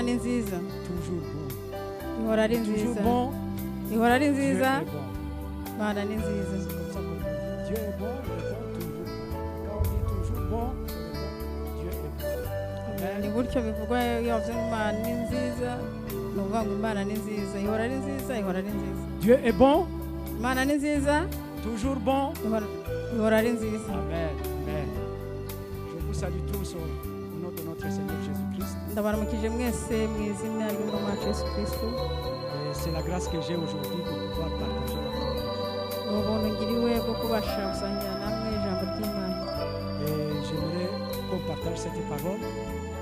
Imana ni nziza. Toujours bon. Ihora ari Toujours nziza. bon. Ihora ari Dieu nziza. est bon. Imana ni nziza. C'est comme ça qu'on dit. Dieu est bon, il est bon toujours. Quand on dit toujours bon, Dieu est bon. Ni Amen. gutyo bivugwa iyo bavuze ngo Imana ni nziza. Ni ukuvuga ngo Imana ni nziza. Ihora ari nziza. Ihora ari nziza. Dieu est bon, Imana ni nziza. toujours bon. Ihora ari nziza. Amen. Amen. Je vous salue tous au nom de notre Seigneur Jésus-Christ. Ndabaramukije mwese mu izina ry'Umwami wacu Yesu Kristo. Et c'est la grâce que j'ai aujourd'hui de pouvoir partager la parole. Ni ubuntu ngiriwe bwo kubasha gusangira namwe ijambo ry'Imana. Et j'aimerais qu'on partage cette parole.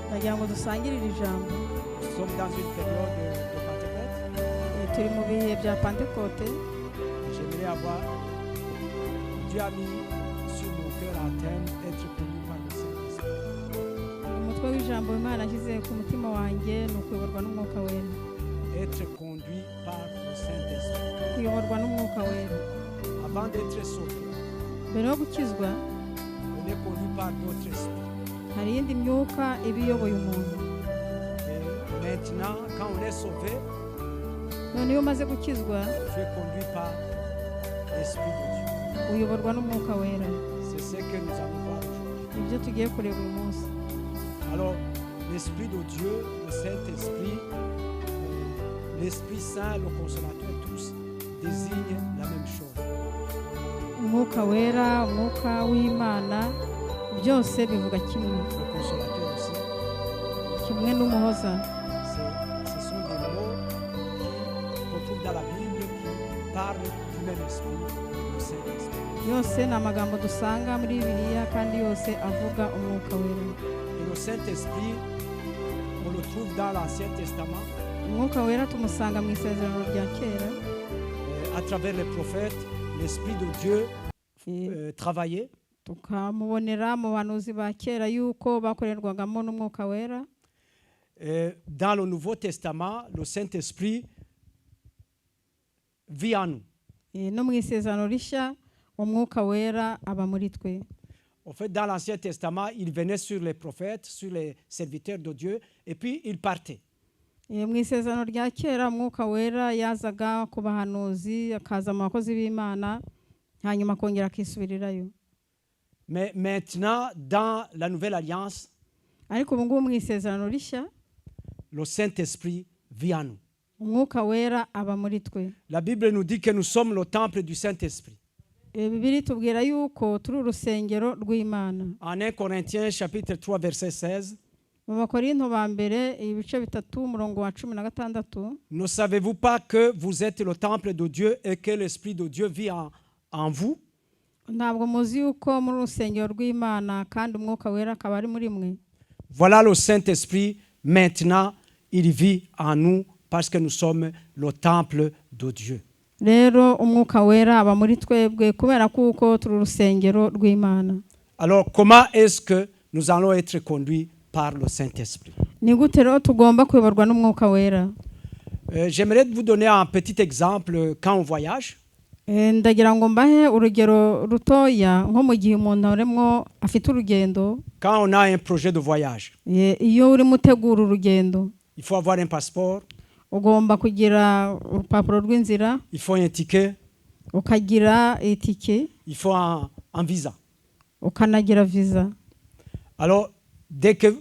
Ndagira ngo dusangire iri jambo. Nous sommes dans une période de Pentecôte. Turi mu bihe bya Pentekote. J'aimerais avoir, Dieu a mis sur mon cœur un thème, être conduit par le Saint-Esprit. Umutwe w'ijambo Imana yashyize ku mutima wanjye ni ukuyoborwa n'Umwuka Wera. Être conduit par le Saint-Esprit. Kuyoborwa n'Umwuka Wera. Avant d'être sauvé, Mbere yo gukizwa on est conduit par d'autres esprits. hari iyindi myuka iba iyoboye umuntu. Et maintenant, quand on est sauvé, None iyo umaze gukizwa tu es conduit par l'Esprit de Dieu. uyoborwa n'Umwuka Wera. C'est ce que nous allons voir aujourd'hui. Ibyo tugiye kureba uyu munsi. Alors, l'Esprit de Dieu, le Saint-Esprit, l'Esprit Saint, le Consolateur, tous désignent la même chose. Umwuka Wera, Umwuka w'Imana, byose bivuga kimwe. Le Consolateur aussi, Kimwe n'umuhoza. ce sont des mots qu'on trouve dans la Bible qui parlent du même esprit, le Saint-Esprit. Yose ni amagambo dusanga muri Bibiliya kandi yose avuga Umwuka Wera. Et le Saint-Esprit, on le trouve dans l'Ancien Testament, Umwuka Wera tumusanga mu isezerano rya kera. à travers les prophètes, l'Esprit de Dieu travaillait. Tukamubonera mu bahanuzi ba kera yuko bakorerwagamo n'Umwuka Wera. Dans le Nouveau Testament, le Saint-Esprit vit en nous. No mu isezerano rishya Umwuka Wera aba muri twe. En fait, dans l'Ancien Testament, il venait sur les prophètes, sur les serviteurs de Dieu, et puis il partait. Mu isezerano rya kera Umwuka Wera yazaga ku bahanuzi akaza mu bakozi b'Imana hanyuma akongera akisubirirayo. Mais maintenant, dans la Nouvelle Alliance, Ariko ubu ngubu mu isezerano rishya le Saint-Esprit vit en nous. Umwuka Wera aba muri twe. La Bible nous dit que nous sommes le temple du Saint-Esprit. Bibiliya itubwira yuko turi urusengero rw'Imana. En 1 Corinthiens chapitre 3 verset 16, Mu Bakorinto ba mbere ibice 3 umurongo wa 16. ne savez-vous pas que vous êtes le temple de Dieu et que l'Esprit de Dieu vit en vous? Ntabwo muzi yuko muri urusengero rw'Imana kandi Umwuka Wera akaba ari muri mwe. Voilà le Saint-Esprit, maintenant, il vit en nous parce que nous sommes le temple de Dieu. Rero Umwuka Wera aba muri twebwe kubera kuko turi urusengero rw'Imana. Alors, comment est-ce que nous allons être conduits par le Saint-Esprit? Ni gute rero tugomba kuyoborwa n'Umwuka Wera? J'aimerais vous donner un petit exemple quand on voyage. Ndagira ngo mbahe urugero rutoya nko mu gihe umuntu aremwo afite urugendo. Quand on a un projet de voyage, Iyo uri mutegura urugendo il faut avoir un passeport, ugomba kugira urupapuro rw'inzira, il faut un ticket, ukagira itike, il faut un visa. ukanagira visa. Alors, dès que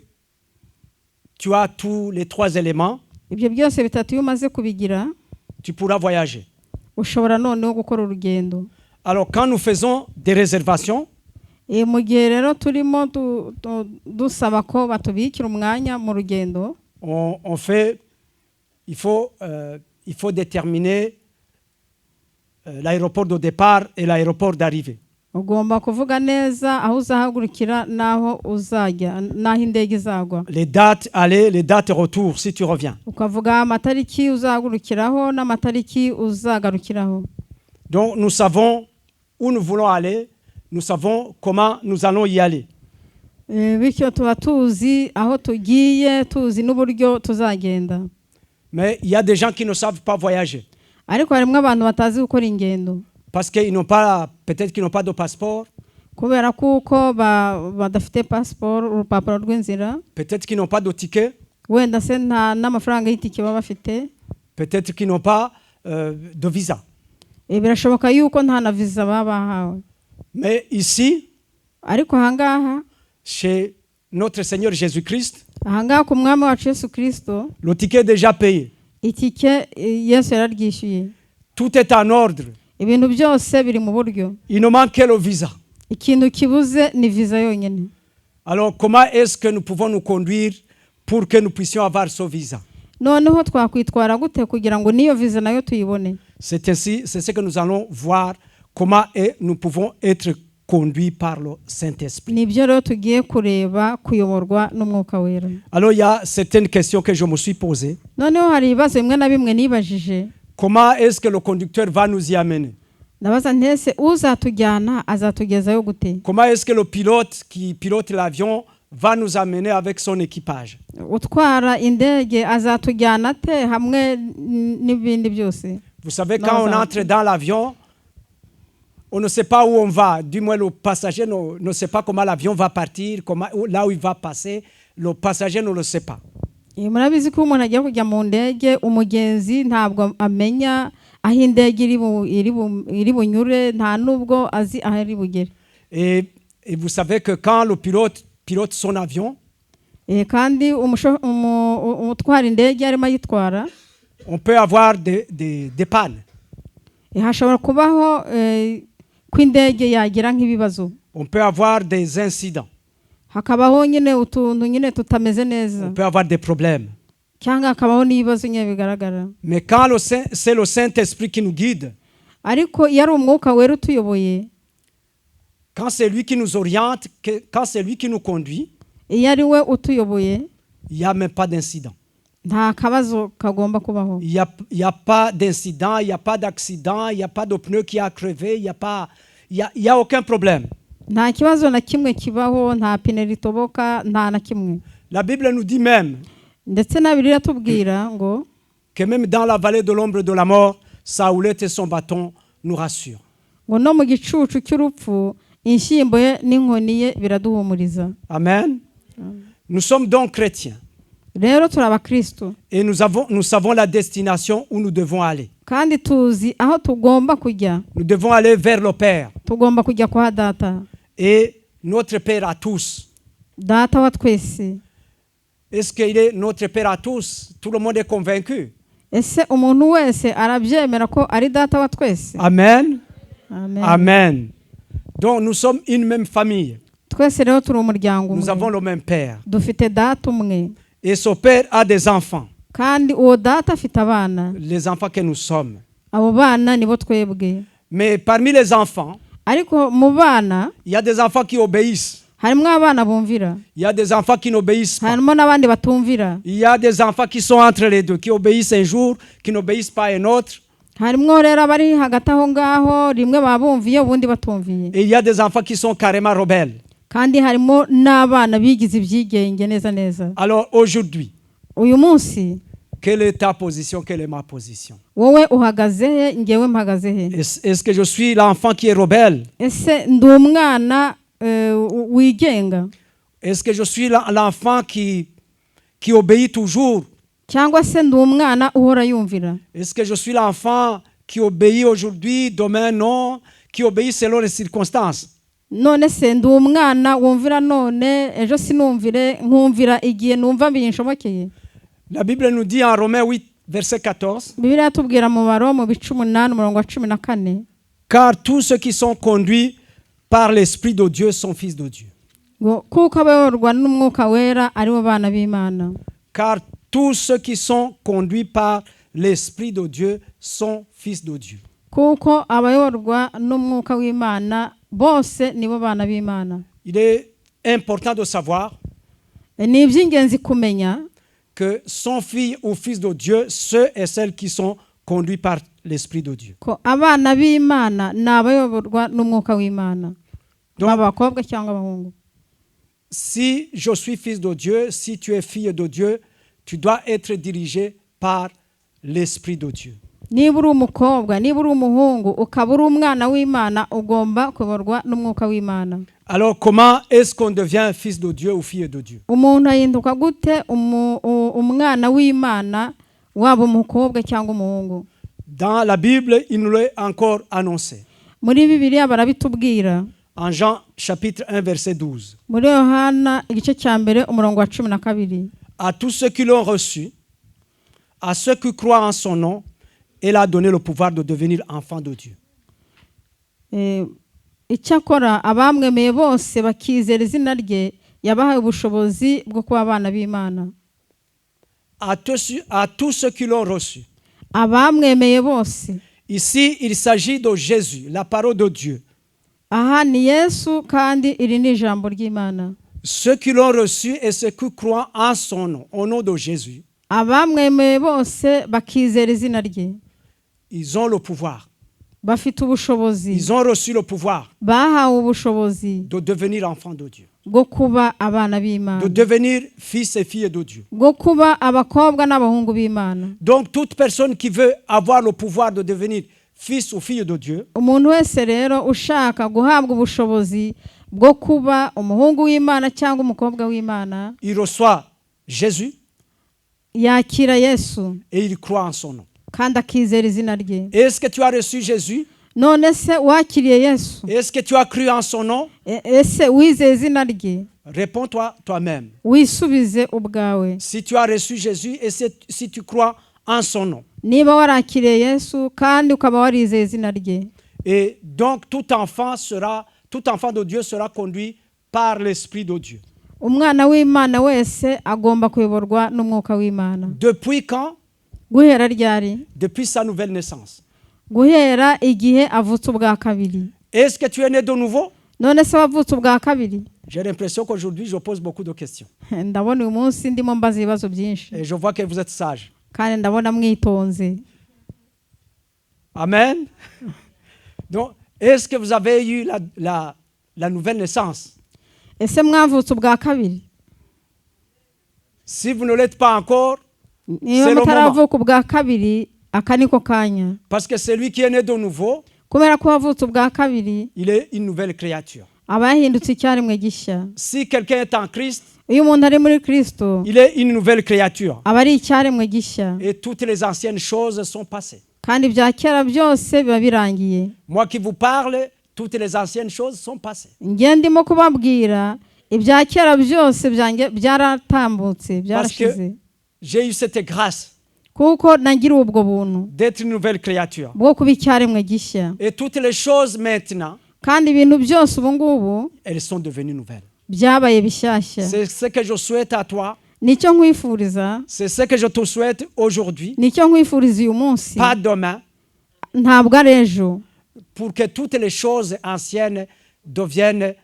tu as tous les trois éléments, Ibyo byose bitatu iyo umaze kubigira tu pourras voyager. ushobora noneho gukora urugendo. Alors, quand nous faisons des réservations, Mu gihe rero turimo dusaba ko batubikira umwanya mu rugendo, on fait, il faut déterminer l'aéroport de départ et l'aéroport d'arrivée. ugomba kuvuga neza aho uzahagurukira n'aho uzajya n'aho indege izagwa. Les dates aller, les dates retour si tu reviens. Ukavuga amatariki uzahagurukiraho n'amatariki uzagarukiraho. Donc nous savons où nous voulons aller, nous savons comment nous allons y aller. Bityo tuba tuzi aho tugiye, tuzi n'uburyo tuzagenda. Mais il y a des gens qui ne savent pas voyager. Ariko harimo abantu batazi gukora ingendo. Parce qu'ils n'ont pas, peut-être qu'ils n'ont pas de passeport. Kubera kuko badafite passport, urupapuro rw'inzira. Peut-être qu'ils n'ont pas de ticket. wenda se nta n'amafaranga y'itike baba bafite, peut-être qu'ils n'ont pas de visa. birashoboka yuko nta na visa baba bahawe. Mais ici, Ariko ahangaha chez notre Seigneur Jésus-Christ, ahangaha ku mwami wacu Yesu Kristo, le ticket est déjà payé. itike Yesu yararyishyuye, Tout est en ordre. ibintu byose biri mu buryo, Il ne manque que le visa. ikintu kibuze ni visa yonyine. Alors, comment est-ce que nous pouvons nous conduire pour que nous puissions avoir ce visa? Noneho twakwitwara gute kugira ngo niyo visa nayo tuyibone? C'est ce que nous allons voir, comment nous pouvons être conduits par le Saint-Esprit. Nibyo rero tugiye kureba kuyoborwa n'umwuka wera. Alors, il y a certaines questions que je me suis posées. Noneho hari ibibazo bimwe na bimwe nibajije. Comment est-ce que le conducteur va nous y amener? Ndabaza ntese uzatujyana azatugezayo gute? Comment est-ce que le pilote qui pilote l'avion va nous amener avec son équipage? Utwara indege azatujyana te hamwe n'ibindi byose? Vous savez, quand on entre dans l'avion, on ne sait pas où on va. Du moins, le passager ne sait pas comment l'avion va partir, là où il va passer. Le passager ne le sait pas. Murabizi ko umuntu agiye kujya mu ndege, umugenzi ntabwo amenya aho indege iri bunyure, nta nubwo azi aho iri bugere. Et vous savez que quand le pilote pilote son avion, kandi umutwara indege arimo ayitwara, on peut avoir des pannes. Hashobora kubaho ko indege yagira nk'ibibazo. On peut avoir des incidents. Hakabaho nyine utuntu nyine tutameze neza. On peut avoir des problèmes. Cyangwa hakabaho n'ibibazo nyine bigaragara. Mais quand c'est le Saint-Esprit qui nous guide, ariko iyo ari umwuka wera utuyoboye, quand c'est lui qui nous oriente, quand c'est lui qui nous conduit, iyo ari we utuyoboye, il n'y a même pas d'incident. nta kabazo kagomba kubaho. Il y a pas d'incident, il n'y a pas d'accident, il n'y a pas de pneu qui a crevé, il y a aucun problème. Nta kibazo na kimwe kibaho, nta pine ritoboka, nta na kimwe. La Bible nous dit même ndetse na Bibiliya tubwira ngo que même dans la vallée de l'ombre de la mort, sa houlette et son bâton nous rassurent. ngo no mu gicucu cy'urupfu inshyimbo ye n'inkoni ye biraduhumuriza. Amen. Nous sommes donc chrétiens. Rero turi abakristo. Et nous savons la destination où nous devons aller. Kandi tuzi aho tugomba kujya. Nous devons aller vers le Père. Tugomba kujya kwa Data. Et notre Père à tous. Data wa twese. Est-ce qu'il est notre Père à tous? Tout le monde est convaincu. Ese umuntu wese arabyemera ko ari Data wa twese? Amen. Amen. Amen. Donc nous sommes une même famille. Twese rero turi umuryango umwe. Nous avons le même Père. Dufite Data umwe. Et ce Père a des enfants. Kandi uwo Data afite abana. Les enfants que nous sommes. Abo bana nibo twebwe. Mais parmi les enfants, ariko mu bana, il y a des enfants qui obéissent. harimo abana bumvira. Il y a des enfants qui n'obéissent pas. Harimo n'abandi batumvira. Il y a des enfants qui sont entre les deux, qui obéissent un jour, qui n'obéissent pas un autre. Harimo rero abari hagati aho ngaho, rimwe babumviye ubundi batumviye. Et il y a des enfants qui sont carrément rebelles. Kandi harimo n'abana bigize ibyigenge neza neza. Alors aujourd'hui, uyu munsi, quelle est ta position, quelle est ma position? wowe uhagaze he, ngewe mpagaze he? Est-ce que je suis l'enfant qui est rebelle? Ese ndi umwana wigenga? Est-ce que je suis l'enfant qui obéit toujours? Cyangwa se ndi umwana uhora yumvira? Est-ce que je suis l'enfant qui obéit aujourd'hui, demain non, qui obéit selon les circonstances? None se ndi umwana wumvira none, ejo sinumvire, nkumvira igihe numva binshobokeye? La Bible nous dit en Romains 8, verset 14, Bibiliya tubwira mu Baroma 8:14, car tous ceux qui sont conduits par l'Esprit de Dieu sont fils de Dieu. ngo kuko abayoborwa n'umwuka wera ari bo bana b'Imana. Car tous ceux qui sont conduits par l'Esprit de Dieu sont fils de Dieu. Kuko abayoborwa n'umwuka w'Imana bose nibo bana b'Imana. Il est important de savoir Ni iby'ingenzi kumenya que son fils ou fils de Dieu, ceux et celles qui sont conduits par l'Esprit de Dieu. ko abana b'Imana ni abayoborwa n'umwuka w'Imana. Donc, abakobwa cyangwa abahungu. si je suis fils de Dieu, si tu es fille de Dieu, tu dois être dirigé par l'Esprit de Dieu. Niba uri umukobwa, niba uri umuhungu, ukaba uri umwana w'Imana, ugomba kuyoborwa n'umwuka w'Imana. Alors, comment est-ce qu'on devient fils de Dieu ou fille de Dieu? umuntu ahinduka gute umwana w'Imana waba umukobwa cyangwa umuhungu? Dans la Bible, il nous l'est encore annoncé. Muri Bibiliya barabitubwira. En Jean chapitre 1 verset 12. Muri Yohana igice cya mbere umurongo wa 12. À tous ceux qui l'ont reçu, à ceux qui croient en son nom, il a donné le pouvoir de devenir enfants de Dieu. Icyakora abamwemeye bose bakizera izina rye yabahaye ubushobozi bwo kuba abana b'Imana. À tous ceux qui l'ont reçu. Abamwemeye bose. Ici, il s'agit de Jésus, la parole de Dieu. Aha ni Yesu kandi iri ni ijambo ry'Imana. Ceux qui l'ont reçu et ceux qui croient en son nom, au nom de Jésus, abamwemeye bose bakizera izina rye ils ont le pouvoir. bafite ubushobozi. Ils ont reçu le pouvoir Bahawe ubushobozi de devenir enfants de Dieu, bwo kuba abana b'Imana, de devenir fils et filles de Dieu. bwo kuba abakobwa n'abahungu b'Imana. Donc, toute personne qui veut avoir le pouvoir de devenir fils ou fille de Dieu, umuntu wese rero ushaka guhabwa ubushobozi bwo kuba umuhungu w'Imana cyangwa umukobwa w'Imana, il reçoit Jésus yakira Yesu et il croit en son nom. kandi akizera izina rye. Est-ce que tu as reçu Jésus? None se wakiriye Yesu? Est-ce que tu as cru en son nom? Ese wizeye izina rye? Réponds-toi toi-même. Wisubize ubwawe. Si tu as reçu Jésus et si tu crois en son nom. Niba warakiriye Yesu kandi ukaba warizeye izina rye. Et donc tout enfant de Dieu sera conduit par l'Esprit de Dieu. Umwana w'Imana wese agomba kuyoborwa n'umwuka w'Imana. Depuis quand? Guhera ryari? Depuis sa nouvelle naissance. Guhera igihe avutse ubwa kabiri. Est-ce que tu es né de nouveau? None se wavutse ubwa kabiri? J'ai l'impression qu'aujourd'hui je pose beaucoup de questions. Ndabona uyu munsi ndimo mbaza ibibazo byinshi. Et je vois que vous êtes sages. Kandi ndabona mwitonze. Amen. Donc, est-ce que vous avez eu la nouvelle naissance? Ese mwavutse ubwa kabiri? Si vous ne l'êtes pas encore, niba mutaravuka ubwa kabiri, aka niko kanya. Parce que celui qui est né de nouveau, kubera ko wavutse ubwa kabiri, il est une nouvelle créature. aba yahindutse icyaremwe gishya. Si quelqu'un est en Christ, iyo umuntu ari muri Kristo, il est une nouvelle créature. aba ari icyaremwe gishya. Et toutes les anciennes choses sont passées. kandi ibya kera byose biba birangiye. Moi qui vous parle, toutes les anciennes choses sont passées. Ngiye ndimo kubabwira ibya kera byose byaratambutse, byarashize. J'ai eu cette grâce kuko nagira ubwo buntu d'être une nouvelle créature. bwo kuba icyaremwe gishya. Et toutes les choses maintenant, kandi ibintu byose ubu ngubu elles sont devenues nouvelles. byabaye bishyashya. C'est ce que je souhaite à toi. nicyo nkwifuriza. C'est ce que je te souhaite aujourd'hui. nicyo nkwifuriza uyu munsi. Pas demain. ntabwo ari ejo. Pour que toutes les choses anciennes deviennent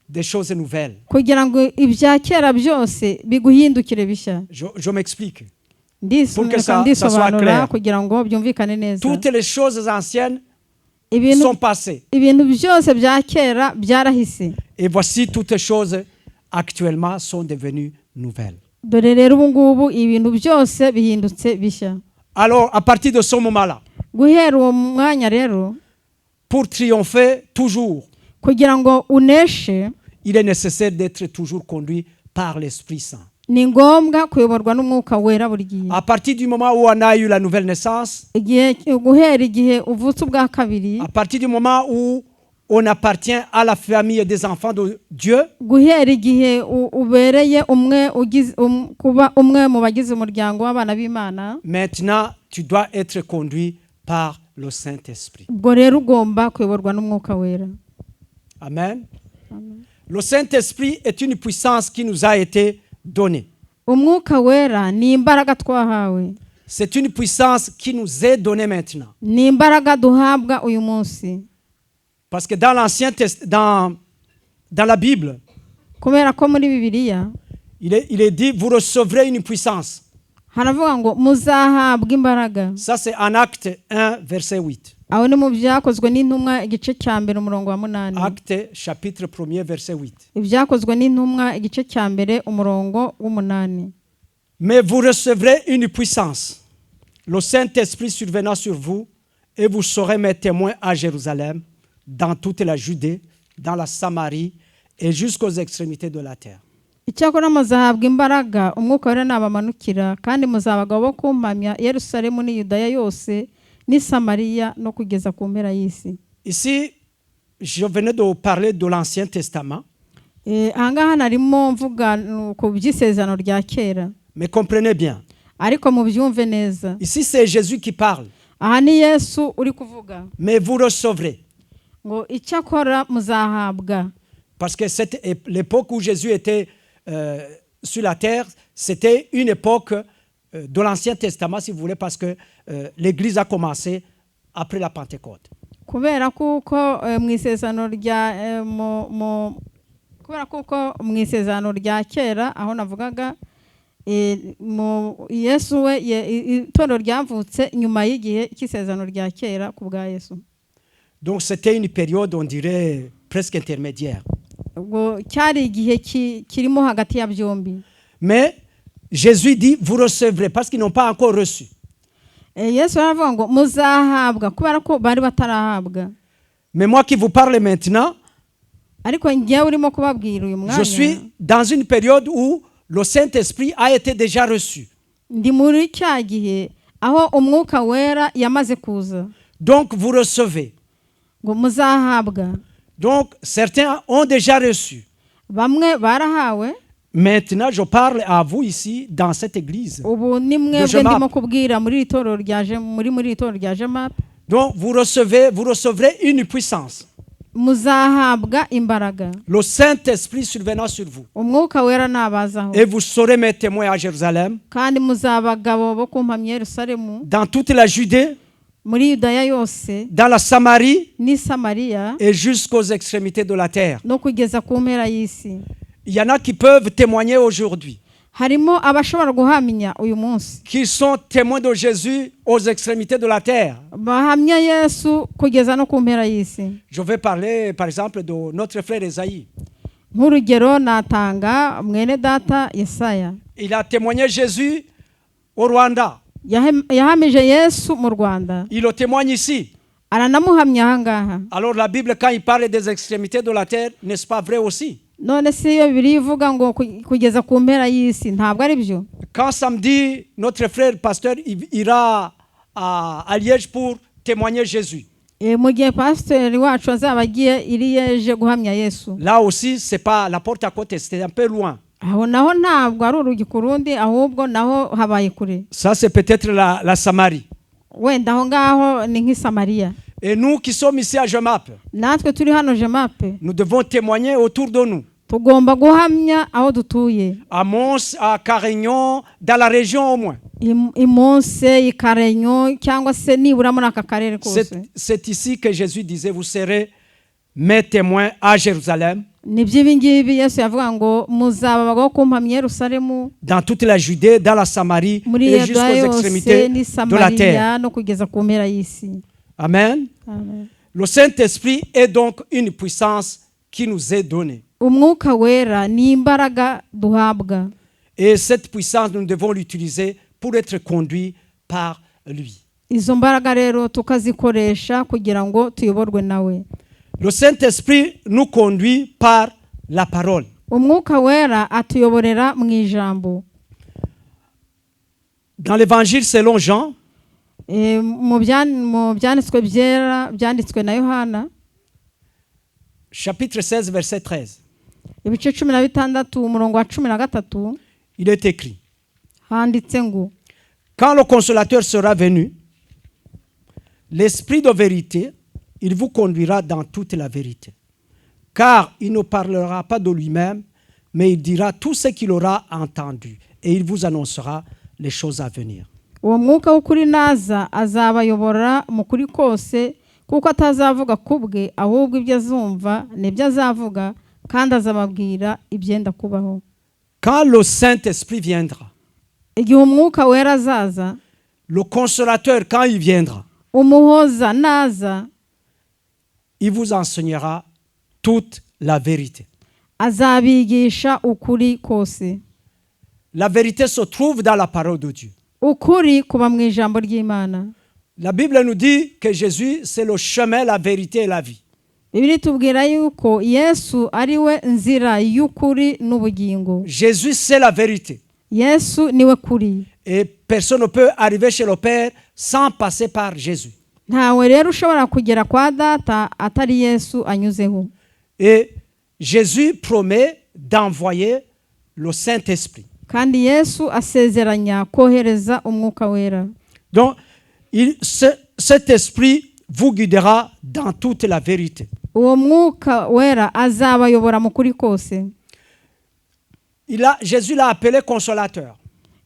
des choses nouvelles. kugira ngo ibya kera byose biguhindukire bishya. Je m'explique. Pour que ça soit clair. kugira ngo byumvikane neza. Toutes les choses anciennes sont passées. ibintu byose bya kera byarahise. Et voici toutes les choses actuellement sont devenues nouvelles. dore rero ubu ngubu ibintu byose bihindutse bishya. Alors, à partir de ce moment-là, guhera uwo mwanya rero, pour triompher toujours, kugira ngo uneshe, il est nécessaire d'être toujours conduit par l'Esprit Saint. ni ngombwa kuyoborwa n'umwuka wera buri gihe. À partir du moment où on a eu la nouvelle naissance, guhera igihe uvutse ubwa kabiri, à partir du moment où on appartient à la famille des enfants de Dieu, guhera igihe ubereye kuba umwe mu bagize umuryango w'abana b'Imana, maintenant tu dois être conduit par le Saint-Esprit. ubwo rero ugomba kuyoborwa n'umwuka wera. Amen. Le Saint-Esprit est une puissance qui nous a été donnée. umwuka wera ni imbaraga twahawe. C'est une puissance qui nous est donnée maintenant. ni imbaraga duhabwa uyu munsi. Parce que dans l'Ancien Testament, dans la Bible, kubera ko muri Bibiliya il est dit vous recevrez une puissance. haravuga ngo muzahabwa imbaraga. Ça c'est en Acte 1 verset 8. aho ni mu byakozwe n'intumwa igice cya mbere umurongo wa 8. Acte chapitre 1er verset 8. ibyakozwe n'intumwa igice cya mbere umurongo w'8. Mais vous recevrez une puissance, le Saint-Esprit survenant sur vous, et vous serez mes témoins à Jérusalem, dans toute la Judée, dans la Samarie et jusqu'aux extrémités de la terre. icyakora muzahabwa imbaraga umwuka wera nabamanukira kandi muzaba abagabo bo kumpamya i Yerusalemu n'i Yudaya yose n'i Samariya no kugeza ku mpera y'isi. Ici, je venais de parler de l'Ancien Testament, ahangaha narimo mvuga ku by'isezerano rya kera, mais comprenez bien. ariko mubyumve neza. Ici, c'est Jésus qui parle, Aha ni Yesu uri kuvuga mais vous recevrez. ngo icyakora muzahabwa. Parce que l'époque où Jésus était sur la terre, c'était une époque de l'Ancien Testament, si vous voulez, parce que l'Église a commencé après la Pentecôte. kubera kuko mu isezerano rya rya kera aho navugaga Yesu we itorero ryavutse nyuma y'igihe cy'isezerano rya kera ku bwa Yesu. Donc c'était une période, on dirait, presque intermédiaire. ubwo cyari igihe kirimo hagati ya byombi. Mais Jésus dit, vous recevrez, parce qu'ils n'ont pas encore reçu. Yesu aravuga ngo muzahabwa kubera ko bari batarahabwa. Mais moi qui vous parle maintenant, ariko njyewe urimo kubabwira uyu je mwanya suis dans une période où le Saint-Esprit a été déjà reçu. ndi muri cya gihe aho umwuka wera yamaze kuza. Donc vous recevez. ngo muzahabwa. Donc certains ont déjà reçu. bamwe barahawe. Maintenant, je parle à vous ici, dans cette église. ubu ni mwebwe ndimo kubwira muri iri torero rya Jemap. Donc vous recevrez une puissance. muzahabwa imbaraga. Le Saint-Esprit survenant sur vous. umwuka wera nabazaho. Et vous serez mes témoins à Jérusalem, kandi muzaba abagabo bo kumpamya i Yerusalemu, dans toute la Judée, muri Yudaya yose dans la Samarie n'i Samariya et jusqu'aux extrémités de la terre. no kugeza ku mpera y'isi. Il y en a qui peuvent témoigner aujourd'hui, harimo abashobora guhamya uyu munsi qui sont témoins de Jésus aux extrémités de la terre. bahamya Yesu kugeza no ku mpera y'isi. Je vais parler par exemple de notre frère Esaïe. nk'urugero natanga mwene data Yesaya. Il a témoigné Jésus au Rwanda. yahamije Yesu mu Rwanda. Il le témoigne ici. aranamuhamya ahangaha. Alors la Bible, quand il parle des extrémités de la terre, n'est-ce pas vrai aussi? none si iyo Bibiliya ivuga ngo kugeza ku mpera y'isi ntabwo ari byo? Quand samedi, notre frère pasteur ira à Liège pour témoigner Jésus. mu gihe pasiteri wacu azaba agiye i Liège guhamya Yesu. Là aussi, c'est pas la porte à côté, c'était un peu loin. aho naho ntabwo ari urugi ku rundi, ahubwo naho habaye kure. Ça, c'est peut-être la Samarie. wenda aho ngaho ni nk'i Samariya. Et nous qui sommes ici à Jemap, natwe turi hano Jemap nous devons témoigner autour de nous. tugomba guhamya aho dutuye. À Mons, à Carignan, dans la région au moins. i Monse, i Karenyo, cyangwa se nibura muri aka karere kose. C'est ici que Jésus disait, vous serez mes témoins à Jérusalem. nibyo ibi ngibi Yesu yavuga ngo muzaba abagabo bo kumpamya i Yerusalemu, Dans toute la Judée, dans la Samarie muri et jusqu'aux Yudaya extrémités yose n'i de la terre. Samariya no kugeza ku mpera y'isi. Amen. Amen. Le Saint-Esprit est donc une puissance qui nous est donnée. umwuka wera ni imbaraga duhabwa. Et cette puissance, nous devons l'utiliser pour être conduits par lui. izo mbaraga rero tukazikoresha kugira ngo tuyoborwe nawe. Le Saint-Esprit nous conduit par la parole. umwuka wera atuyoborera mu ijambo. Dans l'évangile selon Jean, mu byanditswe byera byanditswe na Yohana chapitre 16, verset 13, ibice 16 umurongo wa 13 il est écrit, handitse ngo quand le consolateur sera venu, l'Esprit de vérité, il vous conduira dans toute la vérité. Car il ne parlera pas de lui-même, mais il dira tout ce qu'il aura entendu, et il vous annoncera les choses à venir. uwo mwuka w'ukuri naza azabayobora mu kuri kose, kuko atazavuga kubwe ahubwo ibyo azumva nibyo azavuga, kandi azababwira ibyenda kubaho. Quand le Saint-Esprit viendra, igihe umwuka wera azaza, le consolateur, quand il viendra, umuhoza naza, il vous enseignera toute la vérité. azabigisha ukuri kose. La vérité se trouve dans la parole de Dieu. ukuri kuba mu ijambo ry'Imana. La Bible nous dit que Jésus, c'est le chemin, la vérité et la vie. Bibiri tubwira yuko Yesu ari we nzira y'ukuri n'ubugingo. Jésus, c'est la vérité. Yesu niwe kuri. Et personne ne peut arriver chez le Père sans passer par Jésus. Ntawe rero ushobora kugera kwa data atari Yesu anyuzeho. Et Jésus promet d'envoyer le Saint-Esprit. Kandi Yesu asezeranya kohereza umwuka wera. Donc, cet esprit vous guidera dans toute la vérité. Uwo mwuka wera azabayobora mu kuri kose. Jésus l'a appelé consolateur.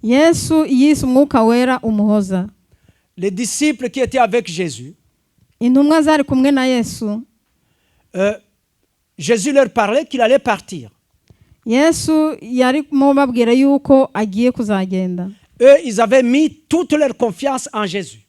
Yesu yise umwuka wera umuhoza. Les disciples qui étaient avec Jésus, Intumwa zari kumwe na Yesu. Jésus leur parlait qu'il allait partir. Yesu yarimo babwira yuko agiye kuzagenda. Eux, ils avaient mis toute leur confiance en Jésus.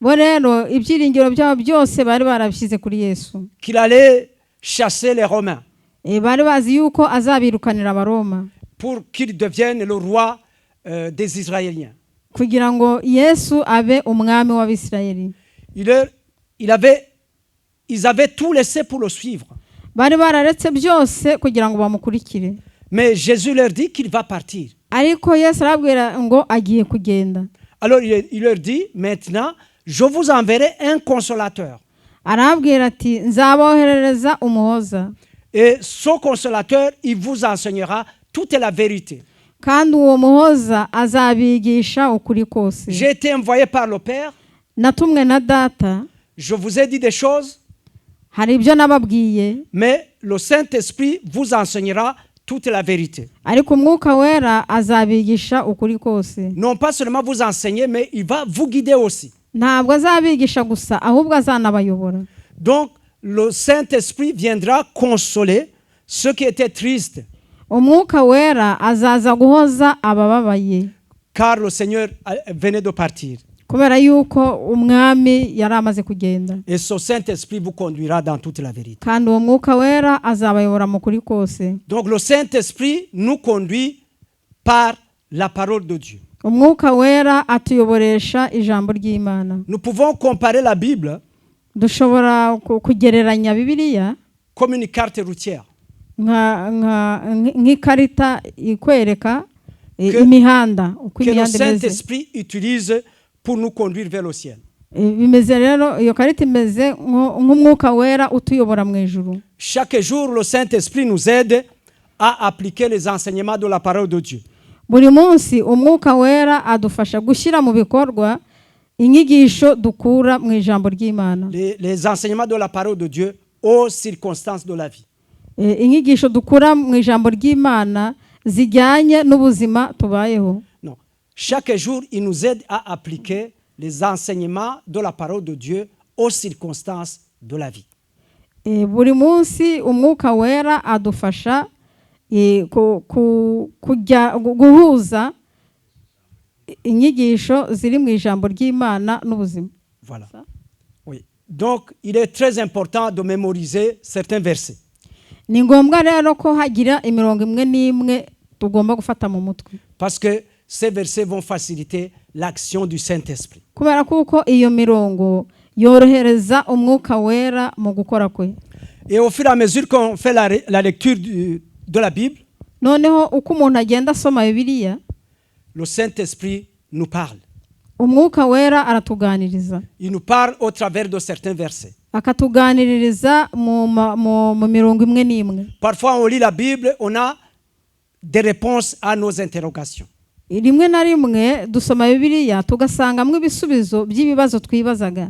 Bo rero ibyiringiro byabo byose bari barabishyize kuri Yesu. Qu'il allait chasser les Romains. Bari bazi yuko azabirukanira Abaroma. Pour qu'il devienne le roi des Israéliens. Kugira ngo Yesu abe umwami w'Abisirayeli. Ils avaient tout laissé pour le suivre. Bari bararetse byose kugira ngo bamukurikire. Mais Jésus leur dit qu'il va partir. Ariko Yesu arabwira ngo agiye kugenda. Alors il leur dit, maintenant, je vous enverrai un consolateur. Arabwira ati nzaboherereza umuhoza. Et ce consolateur, il vous enseignera toute la vérité. Kandi uwo muhoza azabigisha ukuri kose. J'ai été envoyé par le Père. Natumwe na data. Je vous ai dit des choses. Hari ibyo nababwiye. Mais le Saint-Esprit vous enseignera toute la vérité. Ariko umwuka wera azabigisha ukuri kose. Non pas seulement vous enseigner, mais il va vous guider aussi. Ntabwo azabigisha gusa ahubwo azanabayobora. Donc le Saint-Esprit viendra consoler ceux qui étaient tristes. Umwuka wera azaza guhoza abababaye. Car le Seigneur venait de partir. Kubera yuko umwami yari amaze kugenda. Et ce Saint-Esprit vous conduira dans toute la vérité. Kandi uwo mwuka wera azabayobora mu kuri kose. Donc le Saint-Esprit nous conduit par la parole de Dieu. Umwuka wera atuyoboresha ijambo ry'Imana. Nous pouvons comparer la Bible Dushobora kugereranya Bibiliya comme une carte routière. nk'ikarita ikwereka imihanda uko que le imihanda imeze. Saint-Esprit utilise pour nous conduire vers le ciel. Bimeze rero iyo karita imeze nk'umwuka wera utuyobora mu ijuru. Chaque jour, le Saint-Esprit nous aide à appliquer les enseignements de la parole de Dieu. Buri munsi umwuka wera adufasha gushyira mu bikorwa inyigisho dukura mu ijambo ry'Imana. Les enseignements de la parole de Dieu aux circonstances de la vie. Inyigisho dukura mu ijambo ry'Imana zijyanye n'ubuzima tubayeho. Non. Chaque jour, il nous aide à appliquer les enseignements de la parole de Dieu aux circonstances de la vie. Buri munsi umwuka wera adufasha guhuza inyigisho ziri mu ijambo ry'Imana n'ubuzima. Voilà. Oui. Donc, il est très important de mémoriser certains versets. Ni ngombwa rero ko hagira imirongo imwe n'imwe tugomba gufata mu mutwe. Parce que ces versets vont faciliter l'action du Saint-Esprit. Kubera kuko iyo mirongo yorohereza umwuka wera mu gukora kwe. Et au fur et à mesure qu'on fait la lecture de la Bible, noneho uko umuntu agenda asoma Bibiliya, le Saint-Esprit nous parle. Umwuka wera aratuganiriza. Il nous parle au travers de certains versets. Akatuganiririza mu mirongo imwe n'imwe. Parfois on lit la Bible, on a des réponses à nos interrogations. Rimwe na rimwe dusoma Bibiliya tugasangamo ibisubizo by'ibibazo twibazaga.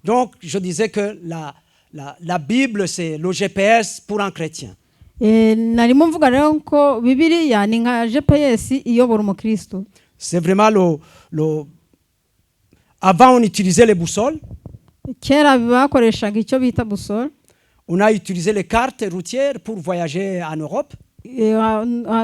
Donc je disais que la Bible c'est le GPS pour un chrétien. Narimo mvuga rero ko Bibiliya ni nka GPS iyobora umukristo. C'est vraiment avant on utilisait les boussoles. Kera bakoreshaga icyo bita boussole. On a utilisé les cartes routières pour voyager en Europe.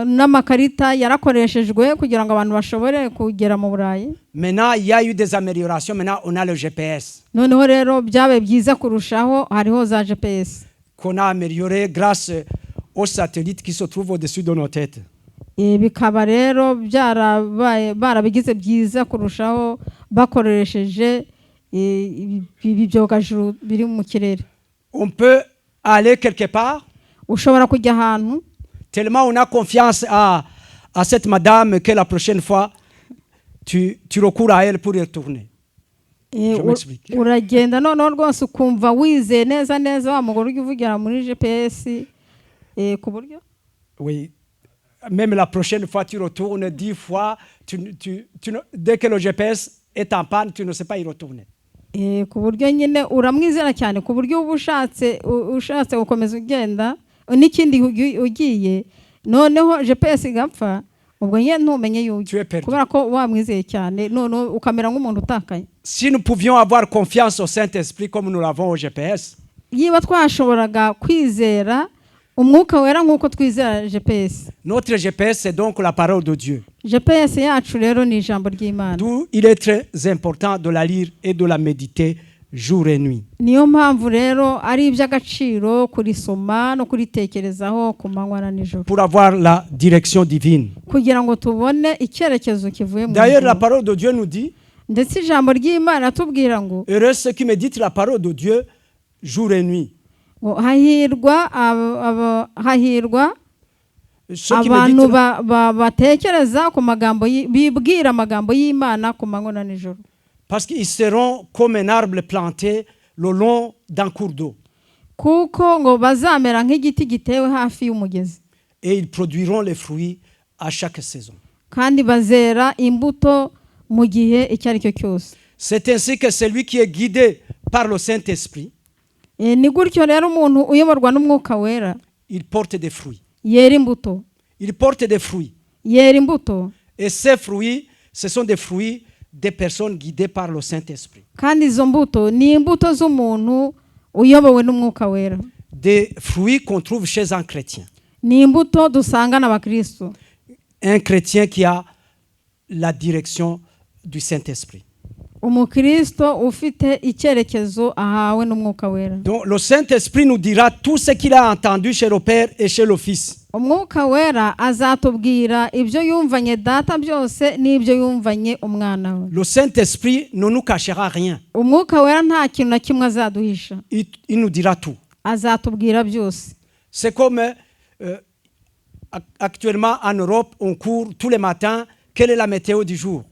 N'amakarita yarakoreshejwe kugira ngo abantu bashobore kugera mu Burayi. Maintenant il y a eu des améliorations, maintenant on a le GPS. Noneho rero byabaye byiza kurushaho, hariho za GPS qu'on a amélioré grâce aux satellites qui se trouvent au-dessus de nos têtes. Bikaba rero barabigize byiza kurushaho bakoresheje ibyogajuru biri mu kirere. On peut aller quelque part, ushobora kujya ahantu tellement on a confiance à cette madame que la prochaine fois, tu recours à elle pour y retourner. Je m'explique. uragenda noneho rwose ukumva wizeye neza neza wa mugore ujya uvugira muri GPS ku buryo Oui. Même la prochaine fois, tu retournes 10 fois. Dès que le GPS est en panne, tu ne sais pas y retourner. ku buryo nyine uramwizera cyane ku buryo uba ushatse gukomeza ugenda n'ikindi ugiye noneho GPS igapfa ubwo nyine ntumenye yuko kubera ko wamwizeye cyane noneho ukamera nk'umuntu utakaye. Si nous pouvions avoir confiance au Saint-Esprit comme nous l'avons au GPS, yiba twashoboraga kwizera umwuka wera nk'uko twizera GPS. Notre GPS, c'est donc la parole de Dieu. GPS yacu rero ni ijambo ry'Imana. D'où il est très important de la lire et de la méditer jour et nuit. Niyo mpamvu rero ari iby'agaciro kurisoma no kuritekerezaho ku manywa na nijoro. Pour avoir la direction divine. Kugira ngo tubone icyerekezo kivuye mu D'ailleurs, la parole de Dieu nous dit, ndetse ijambo ry'Imana tubwira ngo heureux ceux qui méditent la parole de Dieu jour et nuit. hahirwa abantu batekereza ku magambo bibwira amagambo y'Imana ku manywa na nijoro. Parce qu'ils seront comme un arbre planté le long d'un cours d'eau. Kuko ngo bazamera nk'igiti gitewe hafi y'umugezi. Et ils produiront les fruits à chaque saison. Kandi bazera imbuto mu gihe icyo ari cyo cyose. C'est ainsi que celui qui est guidé par le Saint-Esprit, ni gutyo rero umuntu uyoborwa n'umwuka wera il porte des fruits. yera imbuto. Il porte des fruits. Yera imbuto. Et ces fruits, ce sont des fruits des personnes guidées par le Saint-Esprit. Kandi izo mbuto ni imbuto z'umuntu uyobowe n'umwuka wera. Des fruits qu'on trouve chez un chrétien. Ni imbuto dusanga n'abakristo. Un chrétien qui a la direction du Saint-Esprit. Umukristo ufite icyerekezo ahawe n'umwuka wera. Donc le Saint-Esprit nous dira tout ce qu'il a entendu chez le Père et chez le Fils. Umwuka wera azatubwira ibyo yumvanye data byose n'ibyo yumvanye umwana we. Le Saint-Esprit ne nous cachera rien. Umwuka wera nta kintu na kimwe azaduhisha. Il nous dira tout. Azatubwira byose. C'est comme actuellement en Europe, on court tous les matins. Quelle est la météo du jour?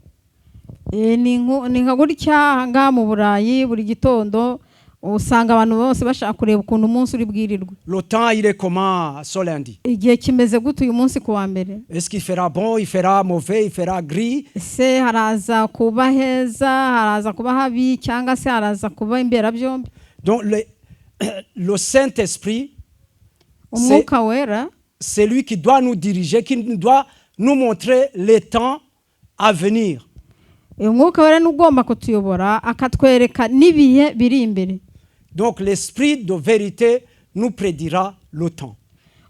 Ni nka gutya ngaha mu Burayi buri gitondo usanga abantu bose bashaka kureba ukuntu umunsi uri bwirirwe. Le temps, il est comment ce lundi? Igihe kimeze gute uyu munsi ku wa mbere? Est-ce qu'il fera bon, il fera mauvais, il fera gris? Se haraza kuba heza, haraza kuba habi cyangwa se haraza kuba imbera byombi? Donc le Saint-Esprit, umwuka wera, c'est lui qui doit nous diriger, qui doit nous montrer les temps à venir. Umwuka wera n'ugomba kutuyobora akatwereka n'ibihe biri imbere. Donc l'esprit de vérité nous prédira le temps.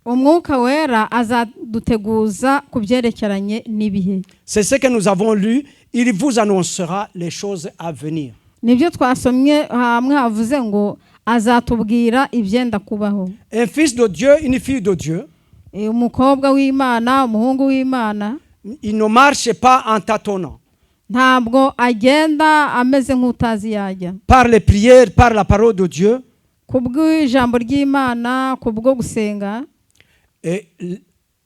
Umwuka wera azaduteguza kubyerekeranye n'ibihe. C'est ce que nous avons lu, il vous annoncera les choses à venir. Nibyo twasomye hamwe havuze ngo azatubwira ibyenda kubaho. Un fils de Dieu, une fille de Dieu, umukobwa w'Imana, umuhungu w'Imana, il ne marche pas en tâtonnant. Ntabwo agenda ameze nk'utazi yajya. Par les prières, par la parole de Dieu, kubw'ijambo ry'Imana, kubwo gusenga, et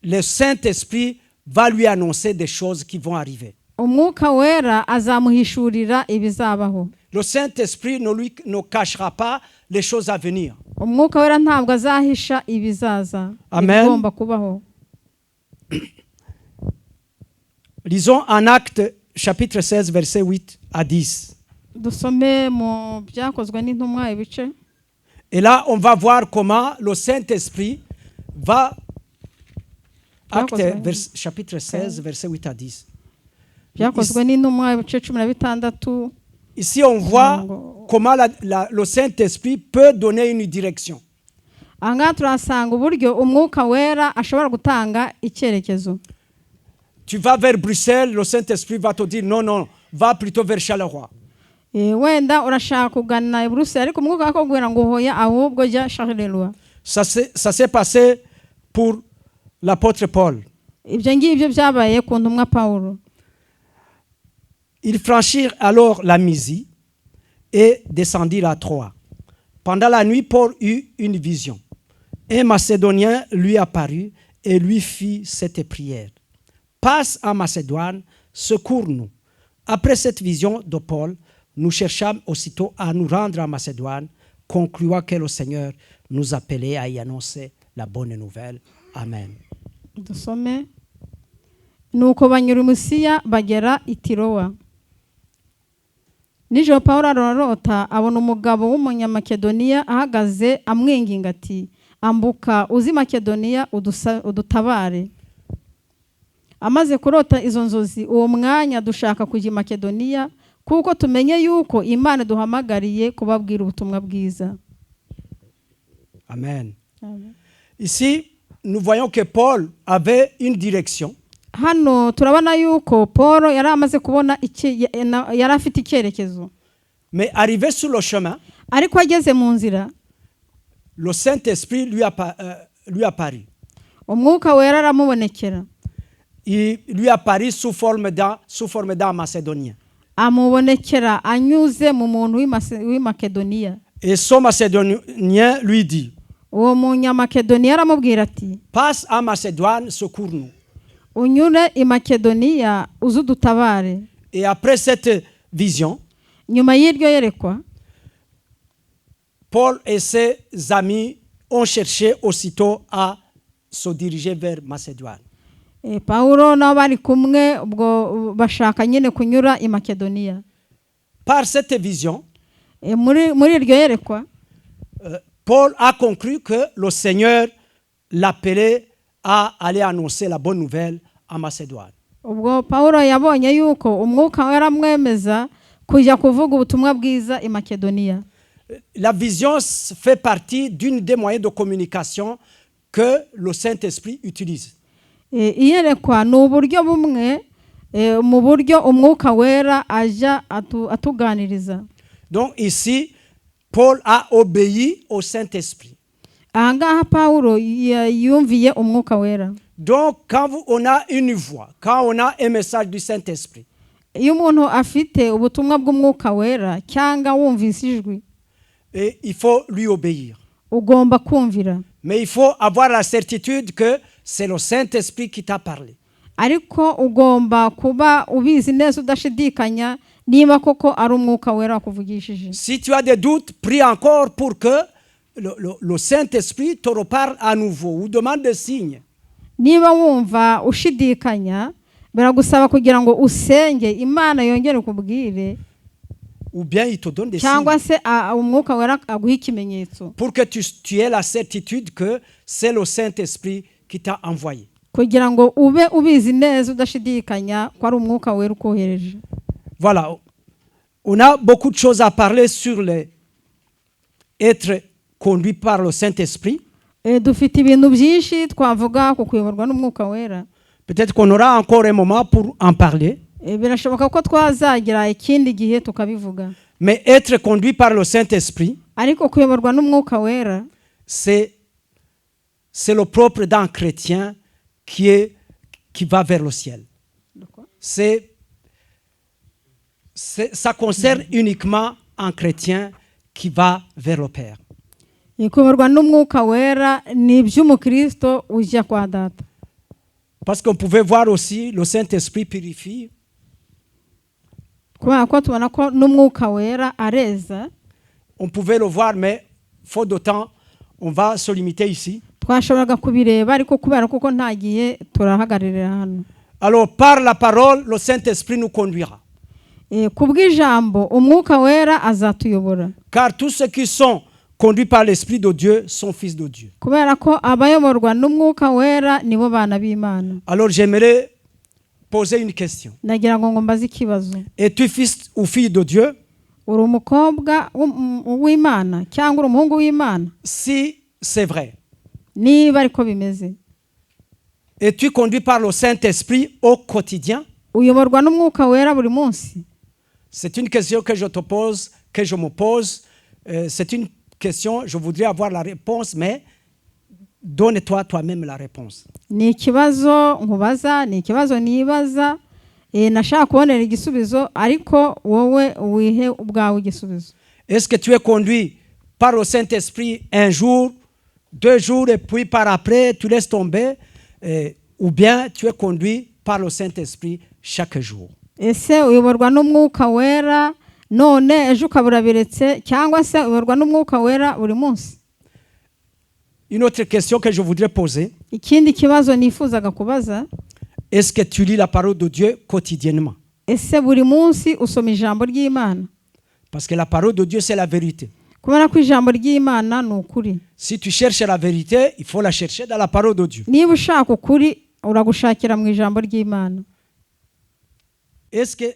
le Saint-Esprit va lui annoncer des choses qui vont arriver. Umwuka wera azamuhishurira ibizabaho. Le Saint-Esprit ne cachera pas les choses à venir. Umwuka wera ntabwo azahisha ibizaza. Amen. Igomba kubaho. Lisons en Actes chapitre 16 verset 8 à 10. Dusome mu byakozwe n'intumwa ibice. Et là on va voir comment le Saint-Esprit va Actes chapitre 16 verset 8 à 10. Byakozwe n'intumwa ibice 16. Ici on voit comment le Saint-Esprit peut donner une direction. Anga turasanga uburyo umwuka wera ashobora gutanga icyerekezo. Tu vas vers Bruxelles, le Saint-Esprit va te dire non, va plutôt vers Charleroi. Wenda urashaka kugana Bruxelles ariko umwuka akubwira ngo hoya ahubwo jya Charleroi. Ça s'est passé pour l'apôtre Paul. Ibyo ngibyo byabaye ku ntumwa Paulo. Ils franchirent alors la Mysie et descendirent à Troie. Pendant la nuit, Paul eut une vision. un Macédonien lui apparut et lui fit cette prière. Passe en Macédoine, secours-nous. Après cette vision de Paul, nous cherchâmes aussitôt à nous rendre en Macédoine, concluant que le Seigneur nous appelait à y annoncer la bonne nouvelle. Amen. dusome nuko banyura umusiya bagera i Tirowa. Nijoro Pawulo ararota abona umugabo w'umunyamakedoniya ahagaze amwinginga ati, ambuka uzi Makedoniya udutabare. Amaze kurota izo nzozi, uwo mwanya dushaka kujya i Makedoniya kuko tumenye yuko Imana duhamagariye kubabwira ubutumwa bwiza. Amen. Amen. Ici, nous voyons que Paul avait une direction. Hano turabona yuko Paul yari amaze kubona yari afite icyerekezo. Mais arrivé sur le chemin, ariko ageze mu nzira, le Saint-Esprit lui apparut. Umwuka wera aramubonekera. Il lui apparut sous forme d'un Macédonien. Amubonekera anyuze mu muntu w'Imakedoniya. Et ce Macédonien lui dit, uwo munyamakedoniya aramubwira ati, passe en Macédoine, secours-nous. Unyure i Makedoniya uzudutabare. Et après cette vision, nyuma y'iryo yerekwa, Paul et ses amis ont cherché aussitôt à se diriger vers Macédoine. Paulo nabo bari kumwe ubwo bashaka nyine kunyura i Makedoniya. Par cette vision, muri iryo yerekwa, Paul a conclu que le Seigneur l'appelait à aller annoncer la bonne nouvelle en Macédoine. ubwo Paulo yabonye yuko umwuka yaramwemeza kujya kuvuga ubutumwa bwiza i Makedoniya. La vision fait partie d'une des moyens de communication que le Saint-Esprit utilise. Iyerekwa ni uburyo bumwe mu buryo umwuka wera aja atuganiriza. Donc ici, Paul a obéi au Saint-Esprit. Ahangaha Paulo yumviye umwuka wera. Donc quand on a une voix, quand on a un message du Saint-Esprit, iyo umuntu afite ubutumwa bw'umwuka wera cyangwa wumvise ijwi, et il faut lui obéir. ugomba kumvira. Mais il faut avoir la certitude que c'est le Saint-Esprit qui t'a parlé. Ariko ugomba kuba ubizi neza udashidikanya niba koko ari umwuka wera wakuvugishije. Si tu as des doutes, prie encore pour que le Saint-Esprit te reparle à nouveau ou demande des signes. Niba wumva ushidikanya, biragusaba kugira ngo usenge Imana yongere kubwire, ou bien il te donne des cyangwa signes se umwuka wera aguha ikimenyetso pour que tu aies la certitude que c'est le Saint-Esprit qui t'a envoyé. kugira ngo ube ubizi neza udashidikanya ko ari umwuka wera ukohereje. Voilà, on a beaucoup de choses à parler sur être conduit par le Saint-Esprit. Dufite ibintu byinshi twavuga ku kuyoborwa n'umwuka wera. Peut-être qu'on aura encore un moment pour en parler. Birashoboka ko twazagira ikindi gihe tukabivuga. Mais être conduit par le Saint-Esprit, ariko kuyoborwa n'umwuka wera, c'est le propre d'un chrétien qui va vers le ciel. Ça concerne uniquement un chrétien qui va vers le Père. Kuyoborwa n'umwuka wera ni iby'umukristo ujya kwa Data. Parce qu'on pouvait voir aussi le Saint-Esprit purifie. Kubera ko tubona ko n'umwuka wera areza. On pouvait le voir, mais faute de temps, on va se limiter ici. Twashoboraga kubireba ariko kubera kuko nta gihe turahagararira hano. Alors par la parole, le Saint-Esprit nous conduira. Kubw'ijambo umwuka wera azatuyobora. Car tous ceux qui sont conduits par l'Esprit de Dieu sont fils de Dieu. Kubera ko abayoborwa n'umwuka wera nibo bana b'Imana. Alors j'aimerais poser une question. Nagira ngo mbaze ikibazo. Es-tu fils ou fille de Dieu? Uri umukobwa w'Imana cyangwa uri umuhungu w'Imana? Si c'est vrai. Niba ariko bimeze. Es-tu conduit par le Saint-Esprit au quotidien? Uyoborwa n'umwuka wera buri munsi? C'est une question que je te pose, que je me pose. C'est une question, je voudrais avoir la réponse, mais donne-toi toi-même la réponse. Ni ikibazo nkubaza, ni ikibazo nibaza, nashaka kubonera igisubizo ariko wowe wihe ubwawe igisubizo. Est-ce que tu es conduit par le Saint-Esprit un jour 2 jours et puis par après, tu laisses tomber, ou bien tu es conduit par le Saint-Esprit chaque jour. ese uyoborwa n'umwuka wera none ejo ukabura biretse cyangwa se uyoborwa n'umwuka wera buri munsi? Une autre question que je voudrais poser, ikindi kibazo nifuzaga kubaza, est-ce que tu lis la parole de Dieu quotidiennement? ese buri munsi usoma ijambo ry'Imana? Parce que la parole de Dieu, c'est la vérité. kubera ko ijambo ry'Imana ni ukuri. Si tu cherches la vérité, il faut la chercher dans la parole de Dieu. niba ushaka ukuri uragushakira mu ijambo ry'Imana. Est-ce que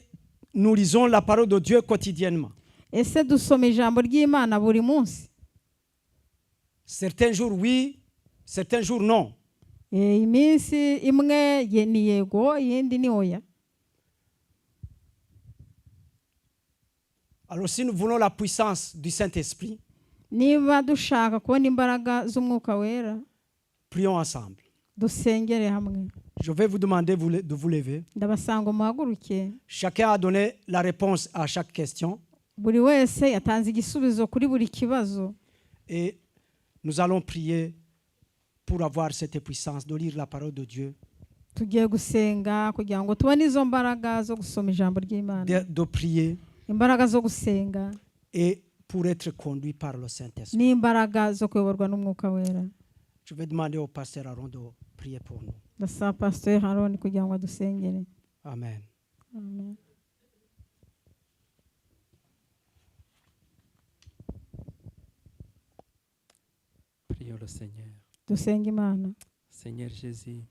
nous lisons la parole de Dieu quotidiennement? ese dusoma ijambo ry'Imana buri munsi? Certains jours oui, certains jours non. iminsi imwe ni yego, iyindi ni oya. Alors si nous voulons la puissance du Saint-Esprit, niba dushaka kubona imbaraga z'umwuka wera, prions ensemble. dusengere hamwe. Je vais vous demander de vous lever. ndabasanga muhaguruke. Chacun a donné la réponse à chaque question. buri wese yatanze igisubizo kuri buri kibazo. Et nous allons prier pour avoir cette puissance de lire la parole de Dieu, tugiye gusenga kugira ngo tubone izo mbaraga zo gusoma ijambo ry'Imana, de prier imbaraga zo gusenga et pour être conduit par le Saint-Esprit. n'imbaraga zo kuyoborwa n'umwuka wera. Je vais demander au pasteur Aaron de prier pour nous. ndasaba Pastor Aaron kugira ngo adusengere. Amen. Amen. Prions le Seigneur. dusenga Imana. Seigneur Jésus,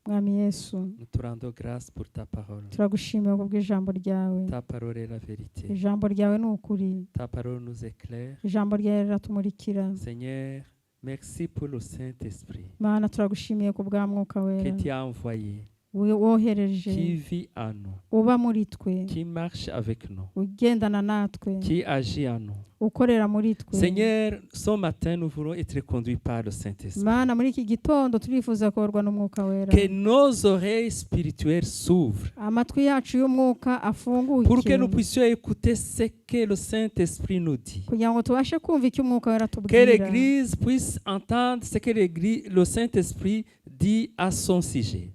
mwami Yesu, nous te rendons grâce pour ta parole. turagushimiye kubw'ijambo ryawe. Ta parole est la vérité. ijambo ryawe ni ukuri. Ta parole nous éclaire. ijambo ryawe riratumurikira. Seigneur, merci pour le Saint-Esprit Mana turagushimiye ku bwa mwuka que wera tu as envoyé, wohereje, qui vit en nous, uba muri twe, qui marche avec nous, ugendana natwe, qui agit en nous. ukorera muri twe. Seigneur, ce matin, nous voulons être conduits par le Saint-Esprit. Mana muri iki gitondo turifuza kuyoborwa n'umwuka wera. Que nos oreilles spirituelles s'ouvrent amatwi yacu y'umwuka pour que afunguke nous puissions écouter ce que le Saint-Esprit nous dit. kugira ngo tubashe kumva icyo umwuka wera Que atubwira. l'Église puisse entendre ce que le Saint-Esprit dit à son sujet.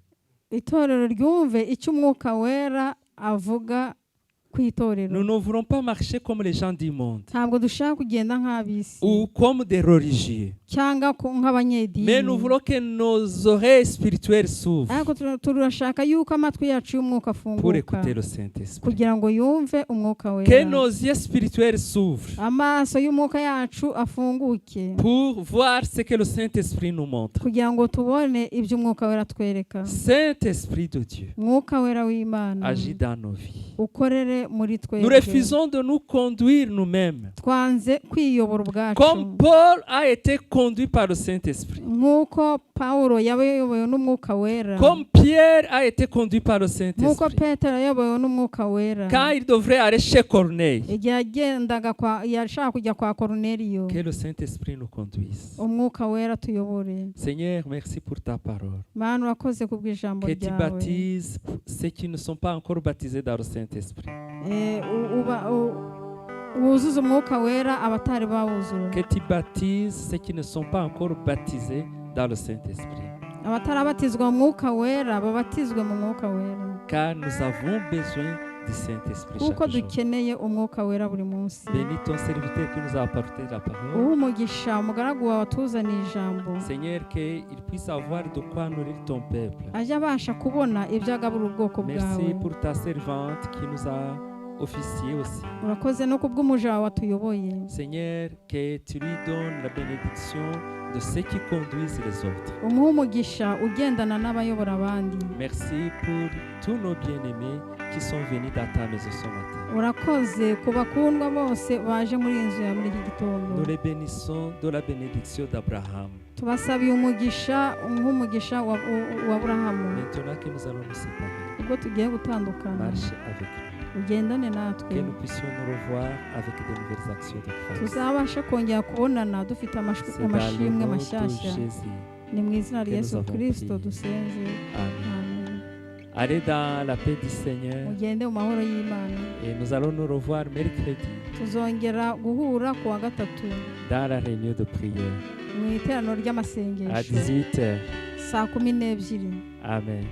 itorero ryumve icyo umwuka wera avuga ku itorero. Nous ne voulons pas marcher comme les gens du monde ntabwo dushaka kugenda nk'ab'isi ou comme des religieux, cyangwa nk'abanyedini, mais nous voulons que nos oreilles spirituelles s'ouvrent ariko turashaka yuko amatwi yacu y'umwuka pour afunguka écouter le Saint-Esprit. kugira ngo yumve umwuka Que wera. nos yeux spirituels s'ouvrent amaso y'umwuka yacu afunguke pour voir ce que le Saint-Esprit nous montre. kugira ngo tubone ibyo umwuka wera atwereka. Saint-Esprit de Dieu, umwuka wera w'Imana agis dans nos vies. ukorere muri Nous twebwe. refusons de nous conduire nous-mêmes. twanze kwiyobora ubwacu Comme Paul a été conduit par le Saint-Esprit. nk'uko Pawulo yayobowe n'umwuka wera, Comme Pierre a été conduit par le nk'uko Saint-Esprit. Petero yayobowe n'umwuka wera Quand il devrait aller chez Corneille. igihe yagendaga yashaka kujya kwa Koruneliyo. Que le Saint-Esprit nous conduise. umwuka wera tuyobore. Seigneur, merci pour ta parole. Mana urakoze kubw'ijambo Que tu ryawe. baptises ceux qui ne sont pas encore baptisés dans le Saint-Esprit. wuzuza umwuka wera abatari bawuzura. Que tu baptises ceux qui ne sont pas encore baptisés dans le Saint-Esprit. abatarabatizwa mu mwuka wera babatizwe mu mwuka wera. Car nous avons besoin du Saint-Esprit kuko chaque jour. dukeneye umwuka wera buri munsi. Bénis ton serviteur qui nous a apporté la parole. umugisha umugaragu wawe watuzaniye ijambo, Seigneur, qu'il puisse avoir de quoi nourrir ton peuple. ajya abasha kubona ibyo agabura ubwoko Merci bwawe. pour ta servante qui nous a officié aussi. urakoze no kubw'umuja wawe watuyoboye. Seigneur, que tu lui donnes la bénédiction de ceux qui conduisent les autres. umuhe umugisha ugendana n'abayobora abandi. Merci pour tous nos bien-aimés qui sont venus dans ta maison ce matin. urakoze ku bakundwa bose baje muri iyi nzu ya muri iki Nous gitondo. les bénissons de la bénédiction d'Abraham. tubasabiye umugisha nk'umugisha wa Aburahamu. Maintenant que nous allons nous séparer, ubwo tugiye gutandukana, marche avec nous. ugendane Que natwe, nous puissions nous revoir avec de nouvelles actions de grâce. tuzabashe kongera kubonana dufite C'est dans le amashimwe nom de mashyashya. Jésus. ni mu izina rya que Yesu nous avons Kristo prié. dusenze. Amen. Amen. Allez dans la paix du Seigneur mugende mu mahoro y'Imana. et nous allons nous revoir mercredi tuzongera guhura ku wa gatatu dans la réunion de prière. mu iteraniro à ry'amasengesho 18h. saa 12:00. Amen.